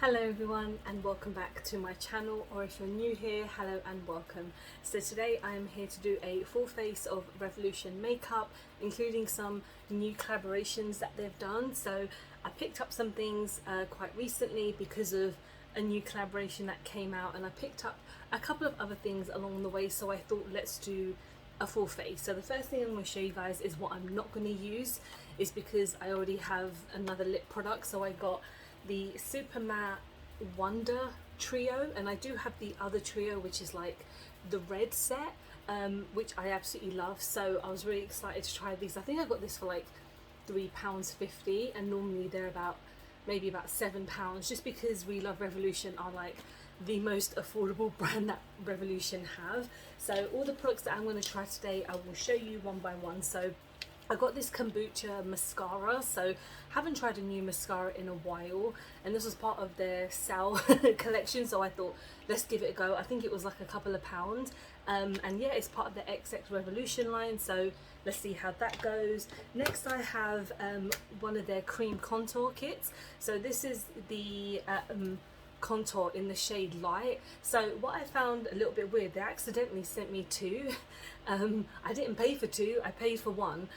Hello everyone and welcome back to my channel, or if you're new here, hello and welcome. So today I am here to do a full face of Revolution makeup, including some new collaborations that they've done. So I picked up some things quite recently because of a new collaboration that came out, and I picked up a couple of other things along the way, so I thought let's do a full face. So the first thing I'm going to show you guys is what I'm not going to use, is because I already have another lip product. So I got the Super Matte Wonder trio, and I do have the other trio, which is like the red set, which I absolutely love. So I was really excited to try these. I think I got this for like £3.50, and normally they're about maybe about £7, just because We Love Revolution are like the most affordable brand that Revolution have. So all the products that I'm going to try today I will show you one by one. So I got this Kombucha Mascara, so haven't tried a new mascara in a while, and this was part of their sale collection, so I thought let's give it a go. I think it was like a couple of pounds, and yeah, it's part of the XX Revolution line, so let's see how that goes. Next I have one of their cream contour kits. So this is the contour in the shade Light. So what I found a little bit weird, they accidentally sent me two. I didn't pay for two, I paid for one.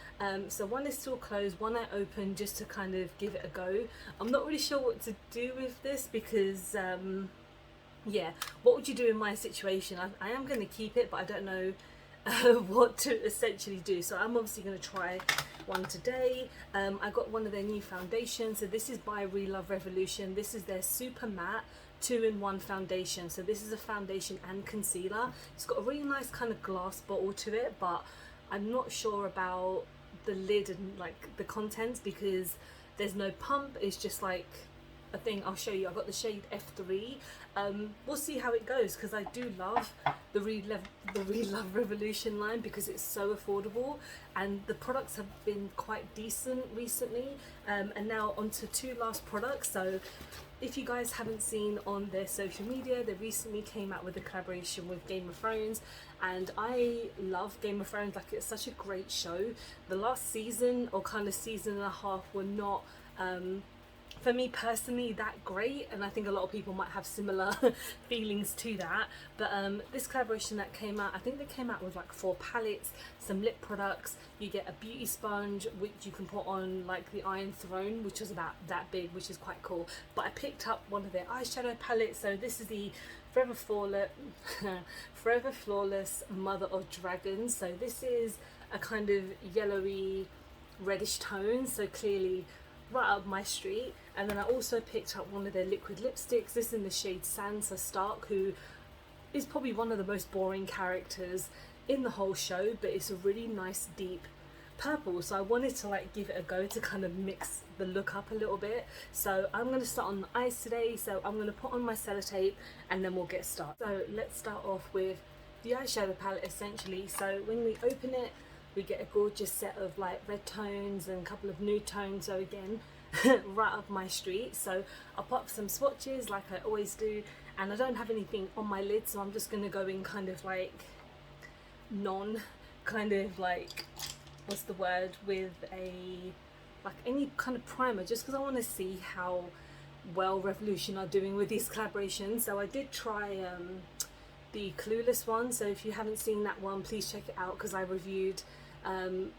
So one is still closed, one I opened just to kind of give it a go. I'm not really sure what to do with this because yeah, what would you do in my situation? I am going to keep it, but I don't know what to essentially do. So I'm obviously going to try one today. I got one of their new foundations. So this is by We Love Revolution. This is their Super Matte 2-in-1 foundation. So this is a foundation and concealer. It's got a really nice kind of glass bottle to it, but I'm not sure about the lid and like the contents because there's no pump. It's just like a thing. I'll show you. I got the shade F3. We'll see how it goes, because I do love the We Love Revolution line because it's so affordable, and the products have been quite decent recently. And now onto two last products. So if you guys haven't seen on their social media, they recently came out with a collaboration with Game of Thrones, and I love Game of Thrones. Like, it's such a great show. The last season or kind of season and a half were not for me personally that great, and I think a lot of people might have similar feelings to that. But this collaboration that came out, I think they came out with like 4 palettes, some lip products. You get a beauty sponge which you can put on like the Iron Throne, which was about that big, which is quite cool. But I picked up one of their eyeshadow palettes. So this is the Forever Flawless Mother of Dragons. So this is a kind of yellowy reddish tone, so clearly right up my street. And then I also picked up one of their liquid lipsticks. This is in the shade Sansa Stark, who is probably one of the most boring characters in the whole show, but it's a really nice deep purple, so I wanted to like give it a go to kind of mix the look up a little bit. So I'm going to start on the eyes today, so I'm going to put on my sellotape and then we'll get started. So let's start off with the eyeshadow palette essentially. So when we open it, we get a gorgeous set of like red tones and a couple of nude tones, so again right up my street. So I'll pop some swatches like I always do, and I don't have anything on my lid, so I'm just going to go in kind of like what's the word, with a like any kind of primer, just because I want to see how well Revolution are doing with these collaborations. So I did try the Clueless one, so if you haven't seen that one, please check it out, because I reviewed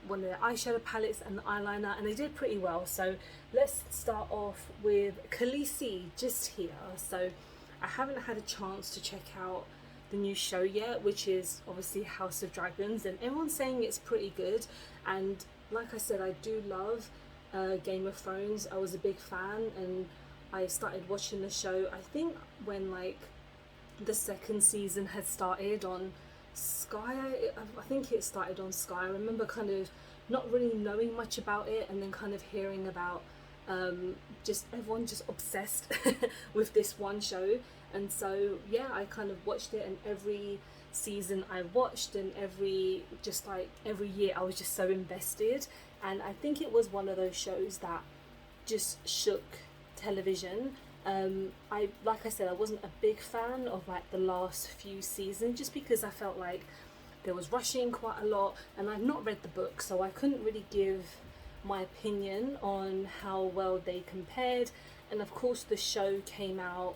one of the eyeshadow palettes and the eyeliner, and they did pretty well. So let's start off with Khaleesi just here. So I haven't had a chance to check out the new show yet, which is obviously House of Dragons, and everyone's saying it's pretty good. And like I said, I do love Game of Thrones. I was a big fan, and I started watching the show I think when like the second season had started on Sky. I think it started on Sky. I remember kind of not really knowing much about it, and then kind of hearing about just everyone just obsessed with this one show. And so yeah, I kind of watched it, and every season I watched, and every year I was just so invested. And I think it was one of those shows that just shook television. Like I said, I wasn't a big fan of like the last few seasons, just because I felt like there was rushing quite a lot, and I've not read the book, so I couldn't really give my opinion on how well they compared. And of course the show came out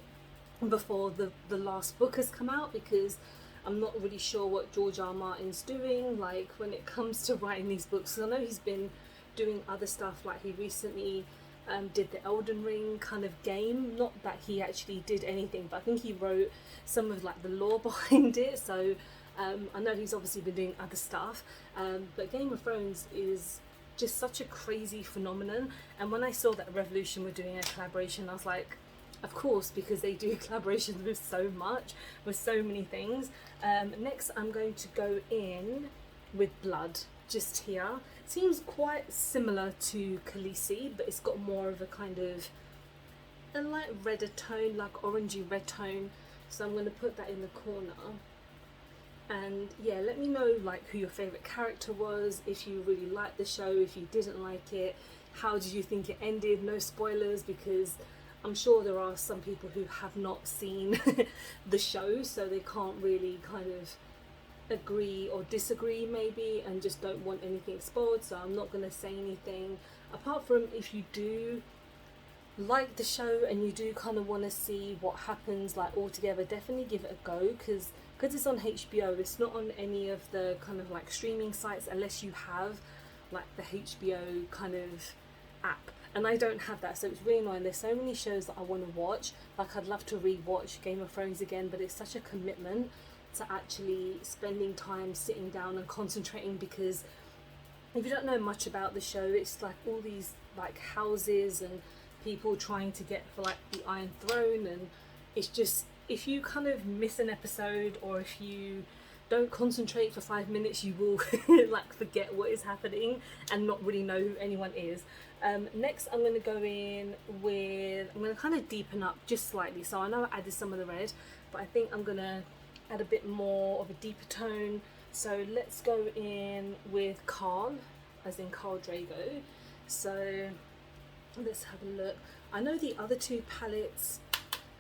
before the last book has come out, because I'm not really sure what George R. Martin's doing, like when it comes to writing these books. I know he's been doing other stuff, like he recently did the Elden Ring kind of game. Not that he actually did anything, but I think he wrote some of like the lore behind it. So I know he's obviously been doing other stuff, but Game of Thrones is just such a crazy phenomenon. And when I saw that Revolution were doing a collaboration, I was like, of course, because they do collaborations with so much, with so many things. Next I'm going to go in with Blood, just here. Seems quite similar to Khaleesi, but it's got more of a kind of a light redder tone, like orangey red tone. So I'm going to put that in the corner. And yeah, let me know like who your favourite character was, if you really liked the show, if you didn't like it, how did you think it ended. No spoilers, because I'm sure there are some people who have not seen the show, so they can't really kind of agree or disagree maybe, and just don't want anything spoiled. So I'm not going to say anything, apart from if you do like the show and you do kind of want to see what happens like all together, definitely give it a go, because it's on HBO. It's not on any of the kind of like streaming sites, unless you have like the HBO kind of app, and I don't have that, so it's really annoying. There's so many shows that I want to watch. Like I'd love to re-watch Game of Thrones again, but it's such a commitment to actually spending time sitting down and concentrating, because if you don't know much about the show, it's like all these like houses and people trying to get for like the Iron Throne, and it's just, if you kind of miss an episode, or if you don't concentrate for 5 minutes, you will like forget what is happening and not really know who anyone is. Next I'm going to go in with, I'm going to kind of deepen up just slightly. So I know I added some of the red, but I think I'm going to add a bit more of a deeper tone. So let's go in with Carl, as in Carl Drago. So let's have a look. I know the other two palettes,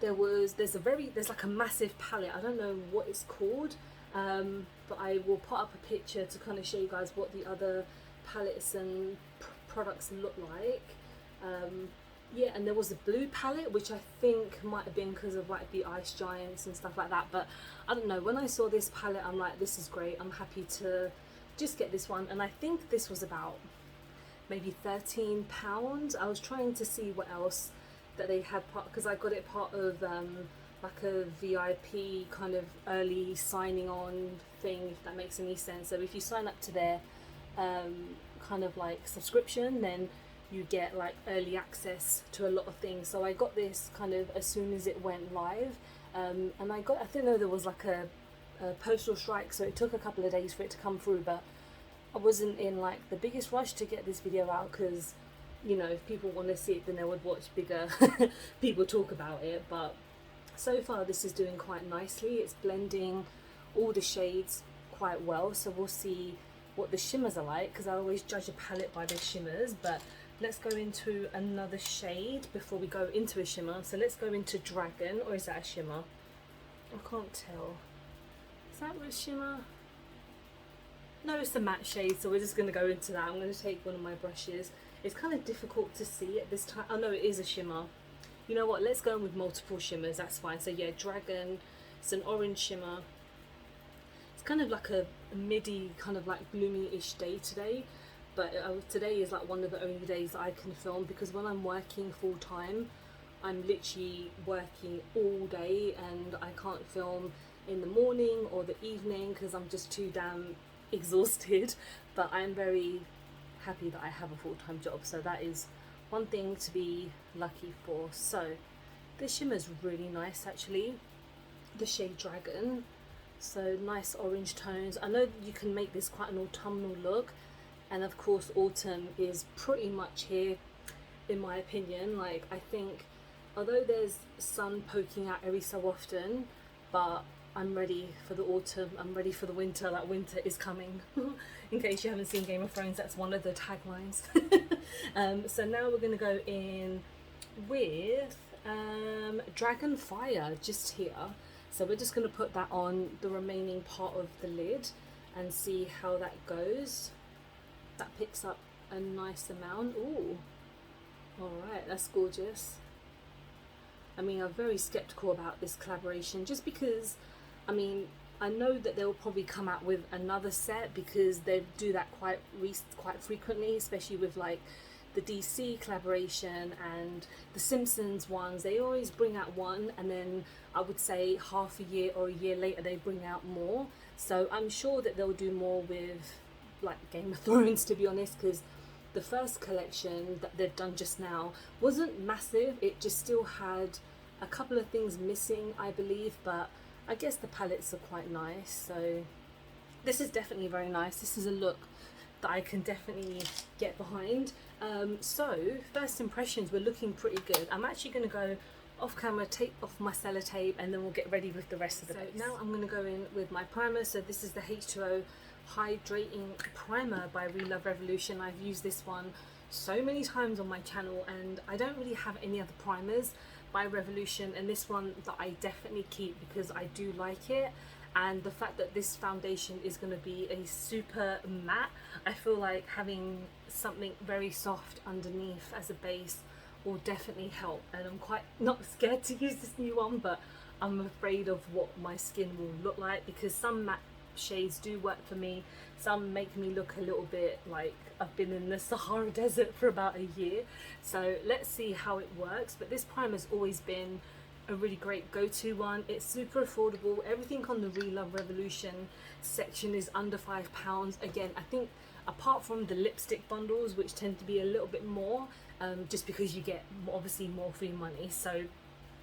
there's like a massive palette. I don't know what it's called, but I will put up a picture to kind of show you guys what the other palettes and products look like. Yeah, and there was a blue palette, which I think might have been because of like the ice giants and stuff like that, but I don't know. When I saw this palette, I'm like, this is great, I'm happy to just get this one. And I think this was about maybe £13. I was trying to see what else that they had, because I got it part of like a VIP kind of early signing on thing, if that makes any sense. So if you sign up to their kind of like subscription, then you get like early access to a lot of things. So I got this kind of as soon as it went live, and I think there was like a postal strike, so it took a couple of days for it to come through, but I wasn't in like the biggest rush to get this video out, because you know, if people want to see it, then they would watch bigger people talk about it. But so far this is doing quite nicely. It's blending all the shades quite well, so we'll see what the shimmers are like, because I always judge a palette by the shimmers. But let's go into another shade before we go into a shimmer. So let's go into Dragon, or is that a shimmer? I can't tell. Is that a shimmer? No, it's a matte shade, so we're just going to go into that. I'm going to take one of my brushes. It's kind of difficult to see at this time. Oh no, it is a shimmer. You know what, let's go in with multiple shimmers, that's fine. So yeah, Dragon, it's an orange shimmer. It's kind of like a midi, kind of like gloomy-ish day today. But today is like one of the only days that I can film, because when I'm working full time, I'm literally working all day, and I can't film in the morning or the evening because I'm just too damn exhausted. But I'm very happy that I have a full-time job, so that is one thing to be lucky for. So this shimmer is really nice actually, the shade Dragon. So nice orange tones. I know you can make this quite an autumnal look, and of course autumn is pretty much here in my opinion. Like, I think although there's sun poking out every so often, but I'm ready for the autumn, I'm ready for the winter, like winter is coming. In case you haven't seen Game of Thrones, that's one of the taglines. So now we're going to go in with Dragon Fire, just here. So we're just going to put that on the remaining part of the lid and see how that goes. That picks up a nice amount. Ooh, alright, that's gorgeous. I mean, I'm very skeptical about this collaboration just because, I mean, I know that they'll probably come out with another set because they do that quite frequently, especially with like the DC collaboration and the Simpsons ones. They always bring out one, and then I would say half a year or a year later they bring out more. So I'm sure that they'll do more with like Game of Thrones, to be honest, because the first collection that they've done just now wasn't massive. It just still had a couple of things missing, I believe, but I guess the palettes are quite nice. So this is definitely very nice. This is a look that I can definitely get behind. So first impressions, we're looking pretty good. I'm actually going to go off camera, take off my sellotape, and then we'll get ready with the rest of the base. Now I'm going to go in with my primer. So this is the H2o Hydrating Primer by Love Revolution. I've used this one so many times on my channel, and I don't really have any other primers by Revolution, and this one that I definitely keep because I do like it. And the fact that this foundation is going to be a super matte, I feel like having something very soft underneath as a base will definitely help. And I'm quite not scared to use this new one, but I'm afraid of what my skin will look like, because some matte shades do work for me, some make me look a little bit like I've been in the Sahara Desert for about a year. So let's see how it works. But this primer's always been a really great go-to one. It's super affordable. Everything on the Love Revolution section is under £5. Again, I think apart from the lipstick bundles, which tend to be a little bit more, just because you get obviously more for your money. So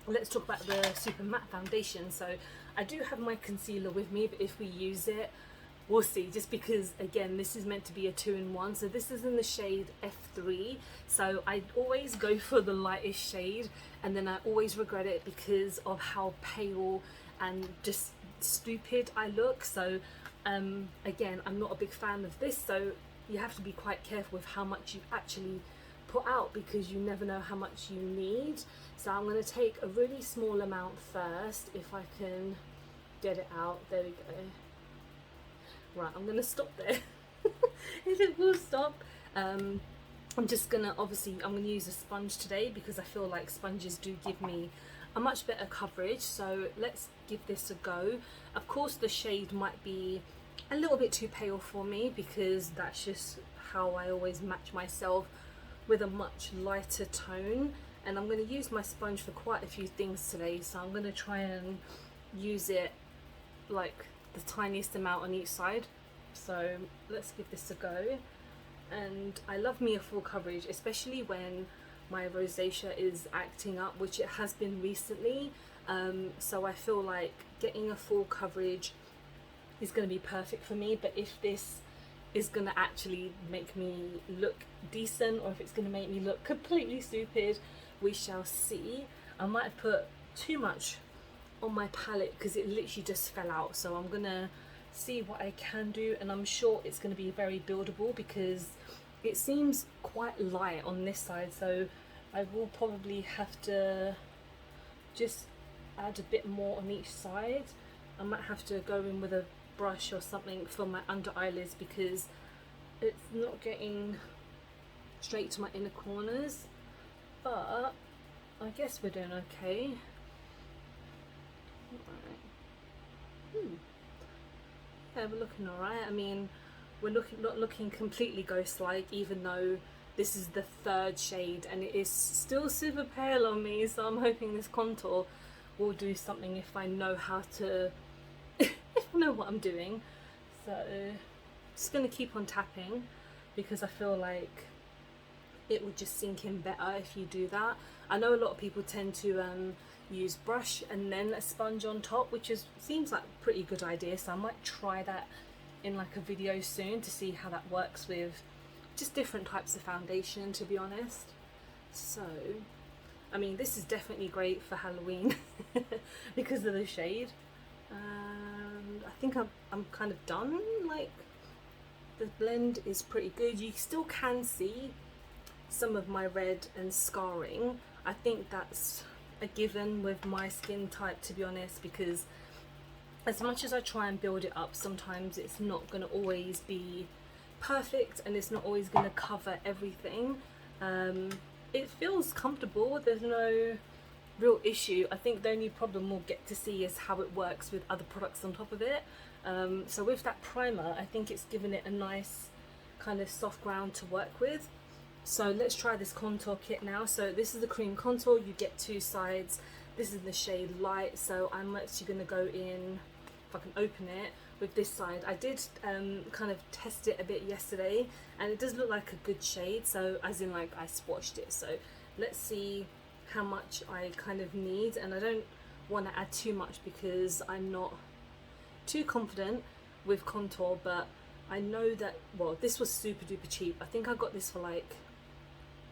let's talk about the super matte foundation. So I do have my concealer with me, but if we use it, we'll see, just because again this is meant to be a 2-in-1. So this is in the shade F3, so I always go for the lightest shade, and then I always regret it because of how pale and just stupid I look. So again, I'm not a big fan of this, so you have to be quite careful with how much you actually put out, because you never know how much you need. So I'm going to take a really small amount first, if I can get it out. There we go. Right, I'm going to stop there. If it will stop. I'm just going to, obviously, I'm going to use a sponge today because I feel like sponges do give me a much better coverage. So let's give this a go. Of course, the shade might be a little bit too pale for me, because that's just how I always match myself with a much lighter tone. And I'm going to use my sponge for quite a few things today, so I'm going to try and use it like the tiniest amount on each side. So let's give this a go. And I love me a full coverage, especially when my rosacea is acting up, which it has been recently. So I feel like getting a full coverage is going to be perfect for me. But if this is going to actually make me look decent, or if it's going to make me look completely stupid, we shall see. I might have put too much on my palette because it literally just fell out, so I'm gonna see what I can do, and I'm sure it's going to be very buildable because it seems quite light on this side. So I will probably have to just add a bit more on each side. I might have to go in with a brush or something for my under eyelids because it's not getting straight to my inner corners, but I guess we're doing okay. Yeah, we're looking alright. I mean, we're not looking completely ghost-like, even though this is the third shade and it is still super pale on me. So I'm hoping this contour will do something if I know how to, if I know what I'm doing. So just gonna keep on tapping because I feel like it would just sink in better if you do that. I know a lot of people tend to use brush and then a sponge on top, which seems like a pretty good idea, so I might try that in like a video soon to see how that works with just different types of foundation, to be honest. So I mean, this is definitely great for Halloween because of the shade. And I think I'm kind of done. Like, the blend is pretty good. You still can see some of my red and scarring. I think that's a given with my skin type, to be honest, because as much as I try and build it up, sometimes it's not going to always be perfect and it's not always going to cover everything. It feels comfortable, there's no real issue. I think the only problem we'll get to see is how it works with other products on top of it. So with that primer, I think it's given it a nice kind of soft ground to work with. So let's try this contour kit now. So this is the cream contour, you get two sides. This is the shade Light, so I'm actually going to go in, if I can open it, with this side. I did kind of test it a bit yesterday and it does look like a good shade, so as in like I swatched it. So let's see how much I kind of need, and I don't want to add too much because I'm not too confident with contour, but I know that, well, this was super duper cheap. I think I got this for like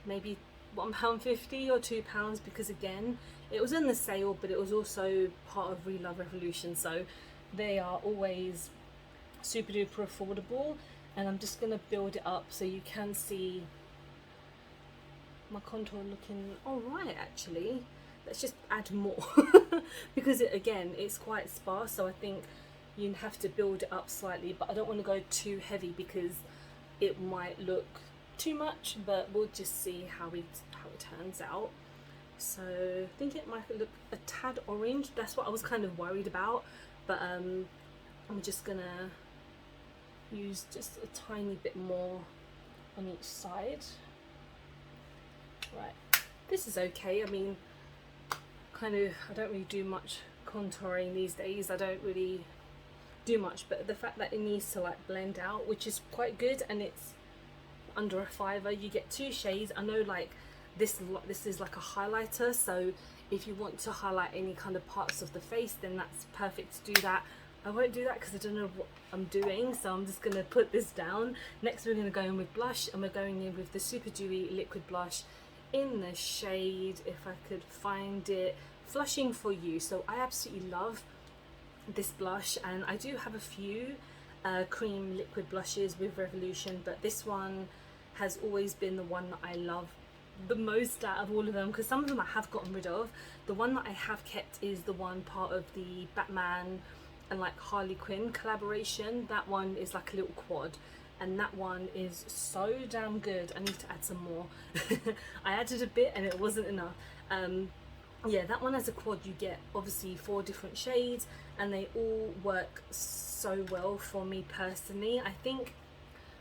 maybe £1.50 or £2 because again it was in the sale, but it was also part of Relove Revolution, so they are always super duper affordable. And I'm just going to build it up so you can see my contour looking alright actually. Let's just add more because again it's quite sparse, so I think you have to build it up slightly, but I don't want to go too heavy because it might look too much, but we'll just see how it turns out. So I think it might look a tad orange, that's what I was kind of worried about, but I'm just gonna use just a tiny bit more on each side. Right, this is okay. I mean, kind of, I don't really do much contouring these days, I don't really do much, but the fact that it needs to like blend out, which is quite good, and it's under a £5, you get two shades. I know like this is like a highlighter, so if you want to highlight any kind of parts of the face, then that's perfect to do that. I won't do that because I don't know what I'm doing, so I'm just going to put this down. Next we're going to go in with blush, and we're going in with the Super Dewy liquid blush in the shade, if I could find it, Flushing For You. So I absolutely love this blush, and I do have a few cream liquid blushes with Revolution, but this one has always been the one that I love the most out of all of them, because some of them I have gotten rid of. The one that I have kept is the one part of the Batman and like Harley Quinn collaboration. That one is like a little quad, and that one is so damn good. I need to add some more. I added a bit and it wasn't enough. Yeah, that one as a quad, you get obviously 4 different shades, and they all work so well for me personally. I think,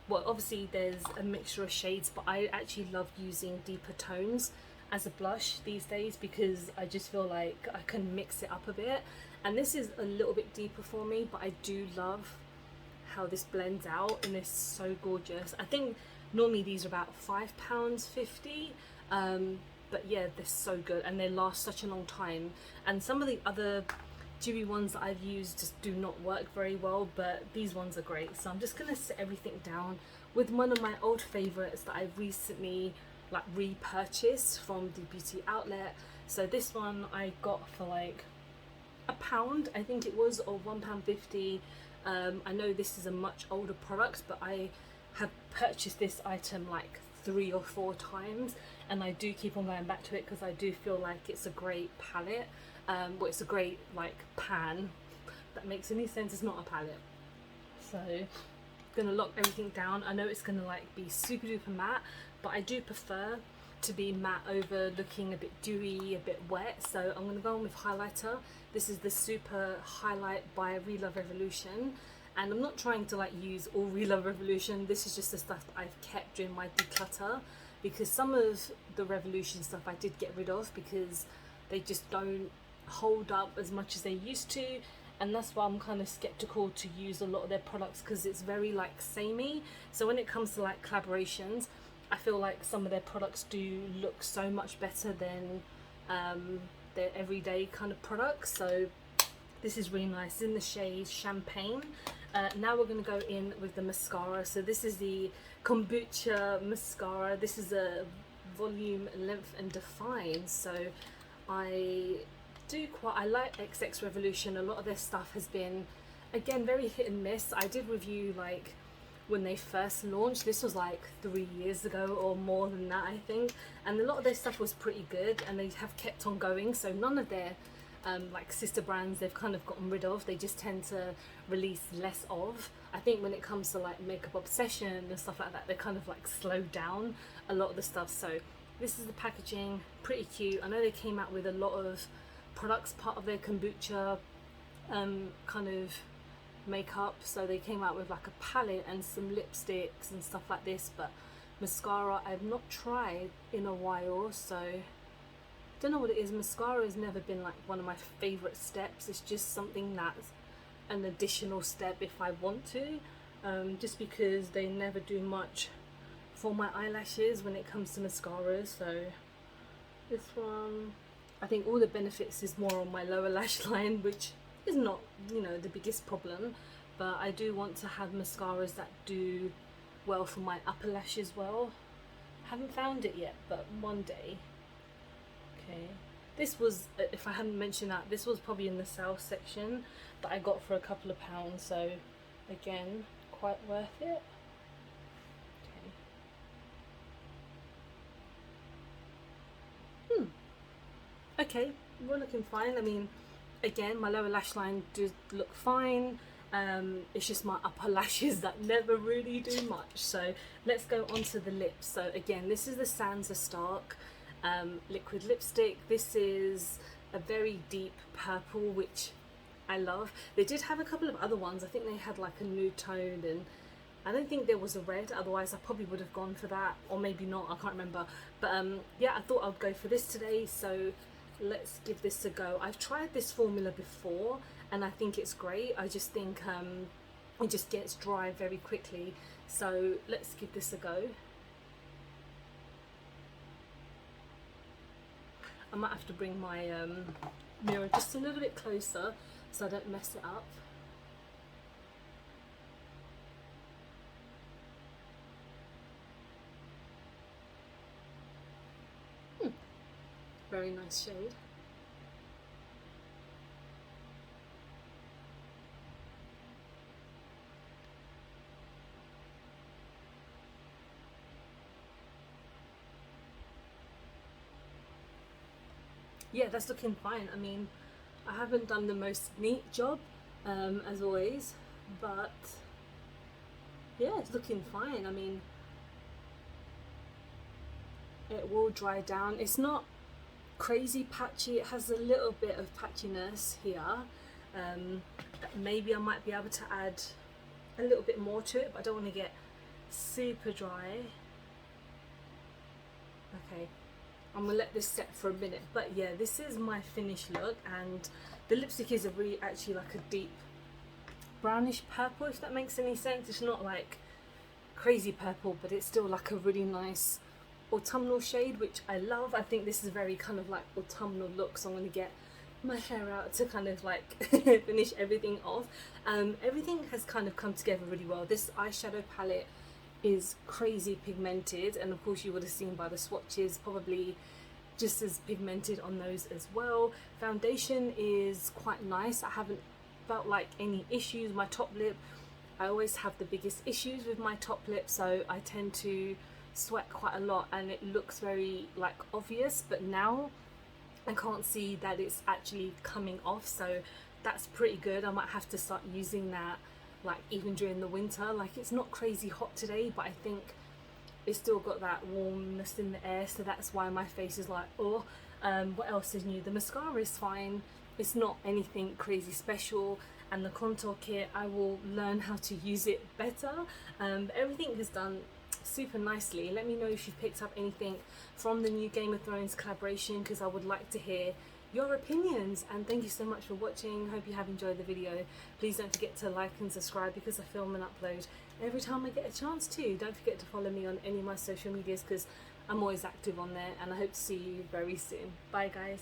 well, obviously there's a mixture of shades, but I actually love using deeper tones as a blush these days because I just feel like I can mix it up a bit. And this is a little bit deeper for me, but I do love how this blends out, and it's so gorgeous. I think normally these are about £5.50, but yeah, they're so good and they last such a long time. And some of the other dewy ones that I've used just do not work very well, but these ones are great. So I'm just gonna set everything down with one of my old favorites that I've recently like repurchased from the beauty outlet. So this one I got for like £1, I think it was, or £1.50. I know this is a much older product, but I have purchased this item like 3 or 4 times, and I do keep on going back to it because I do feel like it's a great palette. Well, it's a great like pan. If that makes any sense, it's not a palette. So I'm gonna lock everything down. I know it's gonna like be super duper matte, but I do prefer to be matte over looking a bit dewy, a bit wet. So I'm gonna go on with highlighter. This is the Super Highlight by Relove Revolution, and I'm not trying to like use all Relove Revolution. This is just the stuff that I've kept during my declutter, because some of the Revolution stuff I did get rid of because they just don't hold up as much as they used to, and that's why I'm kind of skeptical to use a lot of their products, because it's very like samey. So when it comes to like collaborations, I feel like some of their products do look so much better than their everyday kind of products. So this is really nice, in the shade Champagne. Now we're going to go in with the mascara. So this is the Kombucha Mascara. This is a volume, length and define. So I like XX Revolution. A lot of their stuff has been, again, very hit and miss. I did review like when they first launched. This was like 3 years ago or more than that, I think, and a lot of their stuff was pretty good, and they have kept on going. So none of their like sister brands they've kind of gotten rid of. They just tend to release less of. I think when it comes to like Makeup Obsession and stuff like that, they kind of like slowed down a lot of the stuff. So this is the packaging, pretty cute. I know they came out with a lot of products, part of their kombucha kind of makeup. So they came out with like a palette and some lipsticks and stuff like this, but mascara I've not tried in a while, so don't know what it is. Mascara has never been like one of my favorite steps. It's just something that's an additional step if I want to, just because they never do much for my eyelashes when it comes to mascaras. So this one, I think all the benefits is more on my lower lash line, which is not, you know, the biggest problem, but I do want to have mascaras that do well for my upper lash as well. Haven't found it yet, but one day. Okay, this was, if I hadn't mentioned that, this was probably in the South section that I got for a couple of pounds, so again, quite worth it. Okay, we're looking fine. I mean, again, my lower lash line does look fine. It's just my upper lashes that never really do much. So let's go on to the lips. So again, this is the Sansa Stark liquid lipstick. This is a very deep purple, which I love. They did have a couple of other ones. I think they had like a nude tone, and I don't think there was a red, otherwise I probably would have gone for that, or maybe not, I can't remember. But yeah, I thought I'd go for this today, so let's give this a go. I've tried this formula before and I think it's great. I just think it just gets dry very quickly, so let's give this a go. I might have to bring my mirror just a little bit closer so I don't mess it up. Very nice shade. Yeah, that's looking fine. I mean, I haven't done the most neat job as always, but yeah, it's looking fine. I mean, it will dry down. It's not crazy patchy. It has a little bit of patchiness here. Maybe I might be able to add a little bit more to it, but I don't want to get super dry. Okay, I'm gonna let this set for a minute. But yeah, this is my finished look, and the lipstick is a really actually like a deep brownish purple, if that makes any sense. It's not like crazy purple, but it's still like a really nice autumnal shade, which I love. I think this is a very kind of like autumnal look, so I'm going to get my hair out to kind of like finish everything off. Everything has kind of come together really well. This eyeshadow palette is crazy pigmented, and of course you would have seen by the swatches, probably just as pigmented on those as well. Foundation is quite nice. I haven't felt like any issues. My top lip, I always have the biggest issues with my top lip, so I tend to sweat quite a lot and it looks very like obvious, but now I can't see that it's actually coming off, so that's pretty good. I might have to start using that like even during the winter. Like, it's not crazy hot today, but I think it's still got that warmness in the air, so that's why my face is like, oh. What else is new? The mascara is fine. It's not anything crazy special, and the contour kit, I will learn how to use it better. Everything is done super nicely. Let me know if you've picked up anything from the new Game of Thrones collaboration, because I would like to hear your opinions. And thank you so much for watching. Hope you have enjoyed the video. Please don't forget to like and subscribe, because I film and upload every time I get a chance to. Don't forget to follow me on any of my social medias, because I'm always active on there, and I hope to see you very soon. Bye guys.